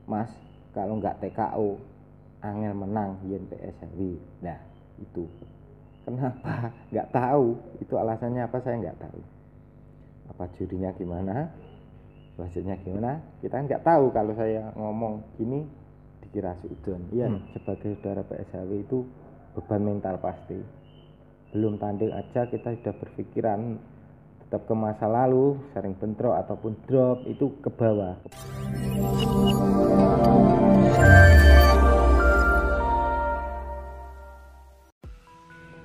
Mas kalau nggak TKO angel menang yen PSW. Nah itu kenapa nggak tahu, itu alasannya apa saya nggak tahu, apa jurinya gimana, wasitnya gimana, kita nggak tahu. Kalau saya ngomong gini dikira suudon. Iya, sebagai saudara PSW itu beban mental pasti. Belum tanding aja kita sudah berpikiran tetap ke masa lalu, sering bentrok ataupun drop itu ke bawah.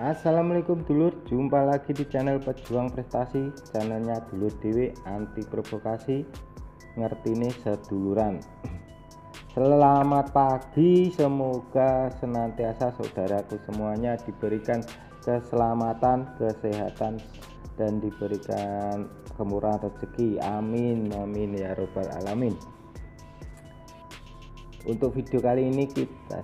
Assalamualaikum dulur, jumpa lagi di channel Pejuang Prestasi, channelnya dulur dewe anti provokasi, ngerti nih seduluran. Selamat pagi, semoga senantiasa saudaraku semuanya diberikan keselamatan, kesehatan, dan diberikan kemurahan rezeki. Amin, amin ya robbal alamin. Untuk video kali ini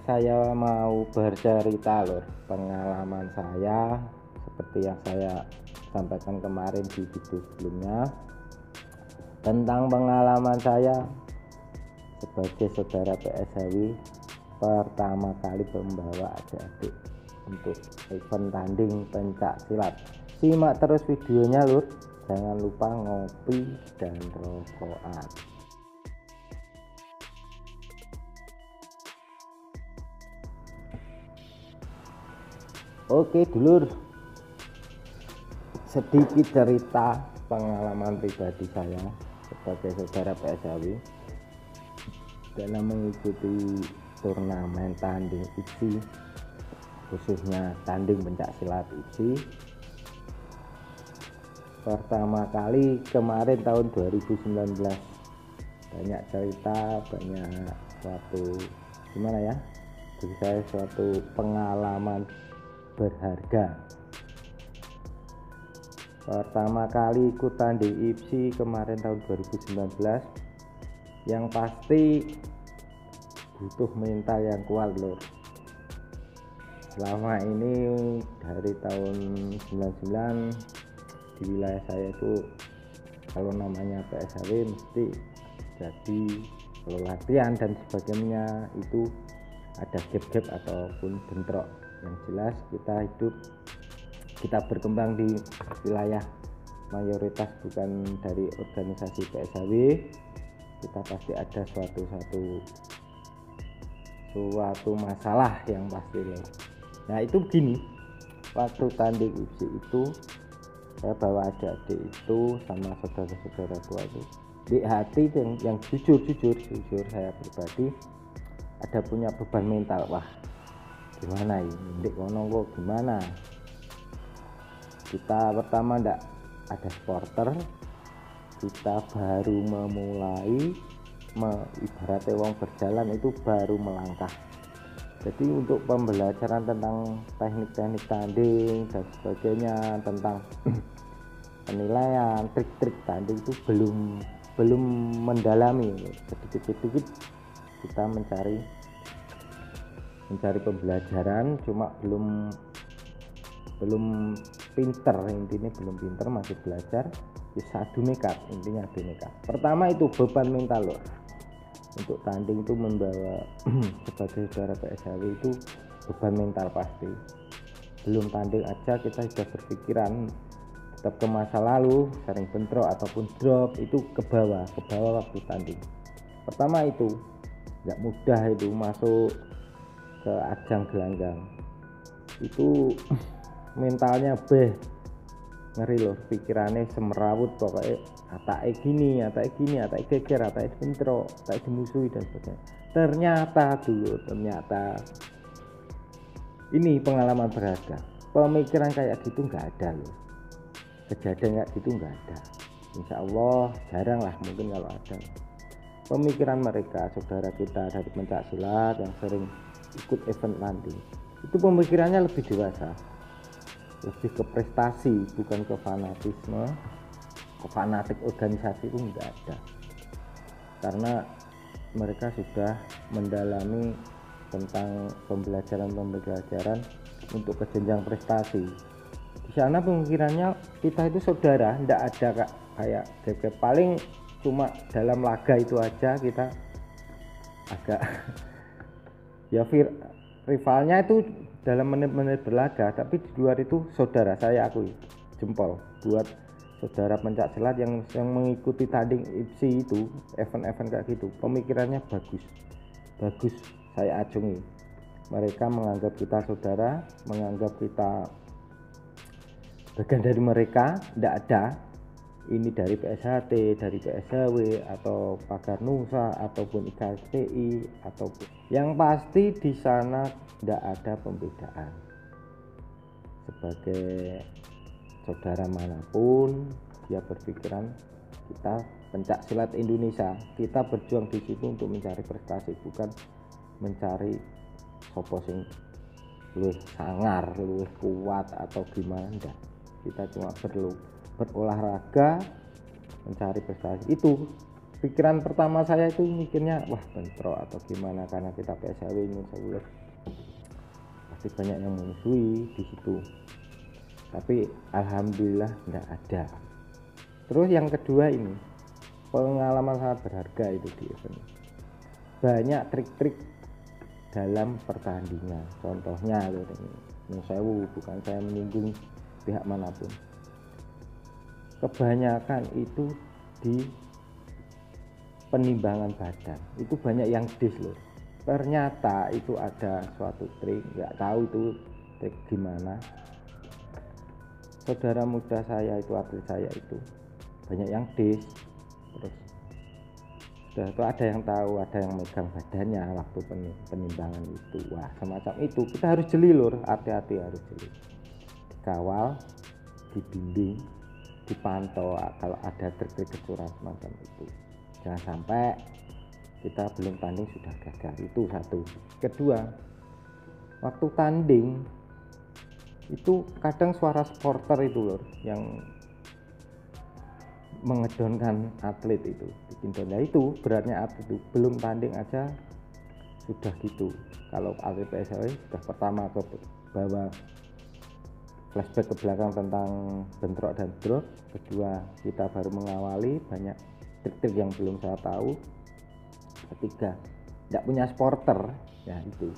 saya mau bercerita lor, pengalaman saya seperti yang saya sampaikan kemarin di video sebelumnya, tentang pengalaman saya sebagai saudara PSW pertama kali membawa adik-adik untuk event tanding pencak silat. Simak terus videonya lur, jangan lupa ngopi dan rokokan. Oke dulur, sedikit cerita pengalaman pribadi saya sebagai saudara PSW dalam mengikuti turnamen tanding IPSI, khususnya tanding pencak silat IPSI. Pertama kali kemarin tahun 2019. Banyak cerita, banyak suatu gimana ya, bagi saya suatu pengalaman berharga. Pertama kali ikut tanding IPSI kemarin tahun 2019, yang pasti butuh mental yang kuat lor. Selama ini dari tahun 99 di wilayah saya itu kalau namanya PSW mesti jadi, kalau latihan dan sebagainya itu ada gap-gap ataupun bentrok. Yang jelas kita berkembang di wilayah mayoritas bukan dari organisasi PSW, kita pasti ada suatu masalah yang pasti loh. Nah itu begini, waktu tanding IPSI itu saya bawa adik-adik itu sama saudara-saudara tua itu di hati yang jujur saya pribadi ada punya beban mental. Wah gimana ini ndek kono kok gimana, kita pertama ndak ada supporter, kita baru memulai ibaratnya wong berjalan itu baru melangkah. Jadi untuk pembelajaran tentang teknik-teknik tanding dan sebagainya, tentang penilaian, trik-trik tanding itu belum mendalami. Sedikit-sedikit kita mencari pembelajaran, cuma belum pinter, intinya belum pinter, masih belajar. Bisa adu nekat, intinya adu nekat. Pertama itu beban mental loh. Untuk tanding itu membawa sebagai saudara PSW itu beban mental pasti. Belum tanding aja kita sudah berpikiran tetap ke masa lalu, sering bentrok ataupun drop itu ke bawah waktu tanding. Pertama itu nggak mudah itu masuk ke ajang gelanggang, itu mentalnya ngeri loh, pikirannya semerawut, pokoknya atake gini, atake geger, atake bentrok, atake dimusuhi dan sebagainya. Ternyata ini pengalaman berharga. Pemikiran kayak gitu nggak ada loh, kejadian kayak gitu nggak ada, insya Allah jarang lah, mungkin kalau ada. Pemikiran mereka saudara kita dari pencak silat yang sering ikut event tanding itu pemikirannya lebih dewasa, lebih ke prestasi, bukan ke fanatisme, ke fanatik organisasi itu enggak ada. Karena mereka sudah mendalami tentang pembelajaran untuk ke jenjang prestasi. Di sana pemikirannya kita itu saudara, enggak ada kayak paling cuma dalam laga itu aja kita agak ya rivalnya itu dalam menit-menit berlaga, tapi di luar itu saudara saya akui jempol buat saudara pencak silat yang mengikuti tanding IPSI itu, event-event kayak gitu, pemikirannya bagus saya acungi. Mereka menganggap kita saudara, menganggap kita bagian dari mereka. Tidak ada ini dari PSHT, dari PSHW atau Pagar Nusa ataupun IKSPI ataupun yang pasti di sana tidak ada pembedaan. Sebagai saudara manapun dia berpikiran kita pencak silat Indonesia, kita berjuang di situ untuk mencari prestasi, bukan mencari sopo sing luwih sangar, luwih kuat atau gimana. Enggak, kita cuma perlu berolahraga mencari prestasi. Itu pikiran pertama saya itu mikirnya wah bentrok atau gimana, karena kita PSW Indonesia pasti banyak yang memusuhi di situ, tapi alhamdulillah enggak ada. Terus yang kedua, ini pengalaman sangat berharga itu di event. Banyak trik-trik dalam pertandingan. Contohnya ini sewu, bukan saya menyinggung pihak manapun, kebanyakan itu di penimbangan badan itu banyak yang dis loh. Ternyata itu ada suatu trik, nggak tahu itu trik gimana. Saudara muda saya itu, atlet saya itu banyak yang dis, terus itu ada yang tahu, ada yang megang badannya waktu penimbangan itu. Wah, semacam itu kita harus jeli lur, hati-hati, harus jeli, dikawal, dibimbing, dipantau kalau ada trik-trik kecurangan semacam itu. Jangan sampai kita belum tanding sudah gagal, itu satu. Kedua, waktu tanding itu kadang suara supporter itu lur yang mengedonkan atlet itu, bikin down. Ya itu beratnya atlet itu, belum tanding aja sudah gitu. Kalau atlet PSW sudah pertama ke bawah, flashback ke belakang tentang bentrok dan drop. Kedua, kita baru mengawali, banyak trik-trik yang belum saya tahu. Ketiga, tidak punya supporter, ya itu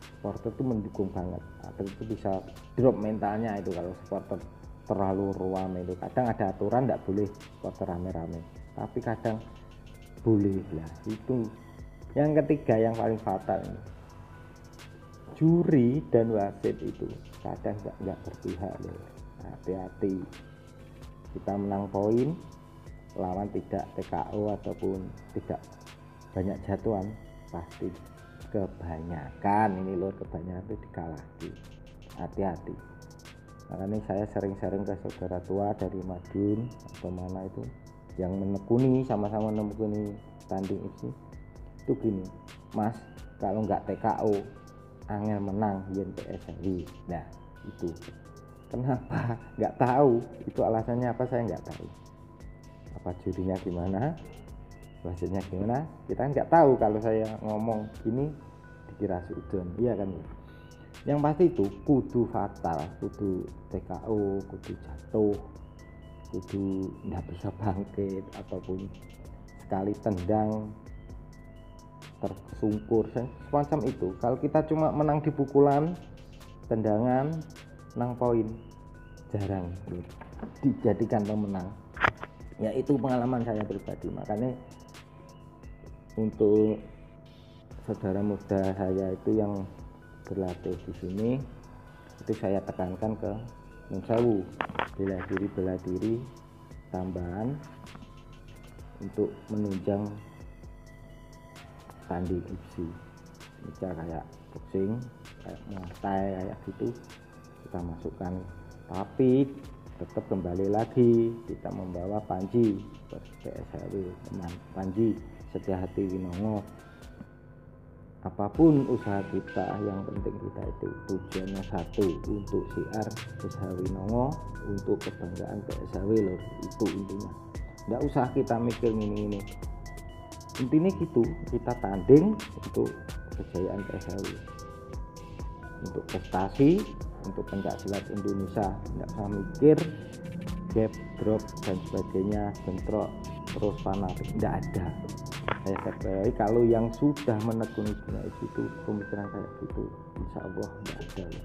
supporter itu mendukung banget, atlet itu bisa drop mentalnya itu kalau supporter terlalu ruam itu. Kadang ada aturan tidak boleh supporter rame-rame, tapi kadang boleh lah itu. Yang ketiga yang paling fatal ini, juri dan wasit itu kadang nggak berpihak loh. Hati-hati, kita menang poin, lawan tidak TKO ataupun tidak banyak jatuhan, pasti kebanyakan ini loh, kebanyakan itu dikalahkan. Hati-hati. Makanya saya sering-sering ke saudara tua dari Madiun atau mana itu yang menekuni, sama-sama menekuni tanding itu gini, Mas, kalau nggak TKO angel menang yen PSW. Nah itu kenapa? Nggak tahu itu alasannya apa, saya nggak tahu. Apa jurinya gimana, wasitnya gimana, kita nggak tahu. Kalau saya ngomong gini dikira sudon, iya kan. Yang pasti itu kudu fatal, kudu TKO, kudu jatuh, kudu nggak bisa bangkit, ataupun sekali tendang tersungkur semacam itu. Kalau kita cuma menang di pukulan, tendangan, menang poin, jarang dijadikan pemenang. Ya itu pengalaman saya pribadi. Makanya untuk saudara muda saya itu yang berlatih di sini, itu saya tekankan ke Nunsewu, bela diri tambahan untuk menunjang tanding IPSI. Misal kayak boxing, kayak muay thai, kayak gitu kita masukkan, tapi tetap kembali lagi kita membawa Panji PSHW, teman Panji Setiahati Winongo. Apapun usaha kita, yang penting kita itu tujuannya satu, untuk siar PSHW Winongo, untuk kebanggaan PSHW loh, itu intinya. Nggak usah kita mikir ini, intinya gitu, kita tanding untuk kejayaan PSHW, untuk prestasi, untuk pencak silat Indonesia. Nggak usah mikir gap, drop dan sebagainya, bentrok terus fanatik, nggak ada. saya garisbawahi, kalau yang sudah menekuni dunia itu pemikiran kayak gitu insya Allah nggak ada ya.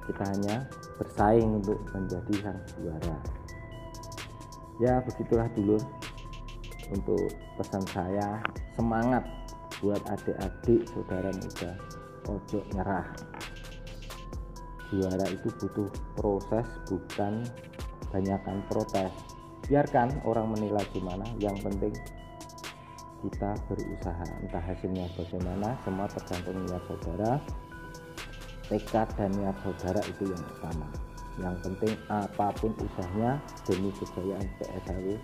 Kita hanya bersaing untuk menjadi sang juara. Ya begitulah dulu untuk pesan saya, semangat buat adik-adik saudara muda, ojo nyerah. Juara itu butuh proses, bukan banyakkan protes. Biarkan orang menilai gimana, yang penting kita berusaha. Entah hasilnya bagaimana, semua tergantung niat saudara, tekad dan niat saudara itu yang utama. Yang penting apapun usahanya demi kejayaan PSHW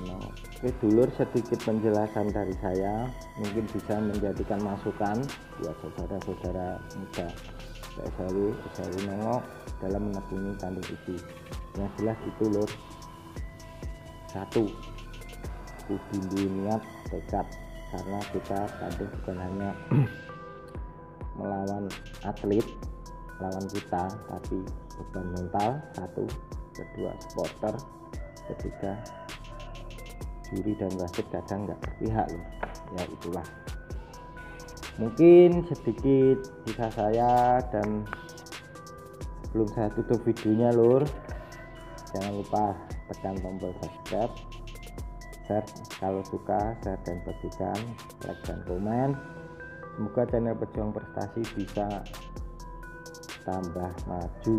Nongo. Oke dulur, sedikit penjelasan dari saya, mungkin bisa menjadikan masukan buat saudara-saudara muda PSHW Nongo dalam menekuni tanding uji. Yang jelas itu lur, satu, kudu niat tekad, karena kita tanding bukan hanya melawan atlet lawan kita, tapi beban mental satu, kedua supporter, ketiga juri dan wasit kadang nggak berpihak loh. Ya itulah mungkin sedikit kisah saya, dan sebelum saya tutup videonya lur, jangan lupa tekan tombol subscribe, share kalau suka, share dan bagikan, like dan komen. Semoga channel Pejuang Prestasi bisa tambah maju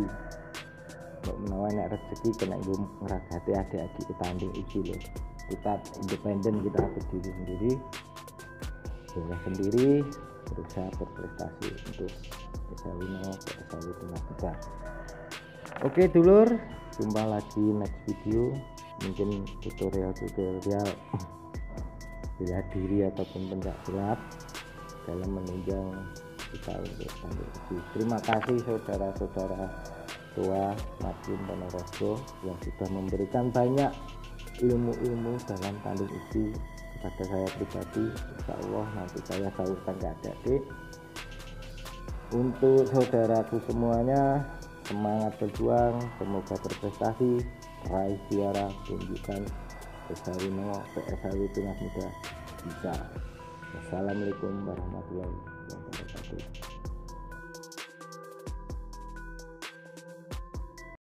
untuk menawan rezeki kena ngeragati adik-adik tanding uji loh. Kita independen, kita berdiri sendiri, boleh sendiri, berusaha berprestasi untuk PSHW Timnas kita. Oke dulur, jumpa lagi next video, mungkin tutorial bela diri ataupun pencak silat dalam menunjang kita untuk tanding uji. Terima kasih saudara-saudara tua Madiun Ponorogo yang sudah memberikan banyak ilmu-ilmu dalam tanding uji kepada saya pribadi. Insya Allah nanti saya salurkan ke adik-adik. Untuk saudaraku semuanya, semangat berjuang, semoga berprestasi, raih juara, tunjukkan PSHW Timnas Muda bisa. Wassalamualaikum warahmatullahi wabarakatuh.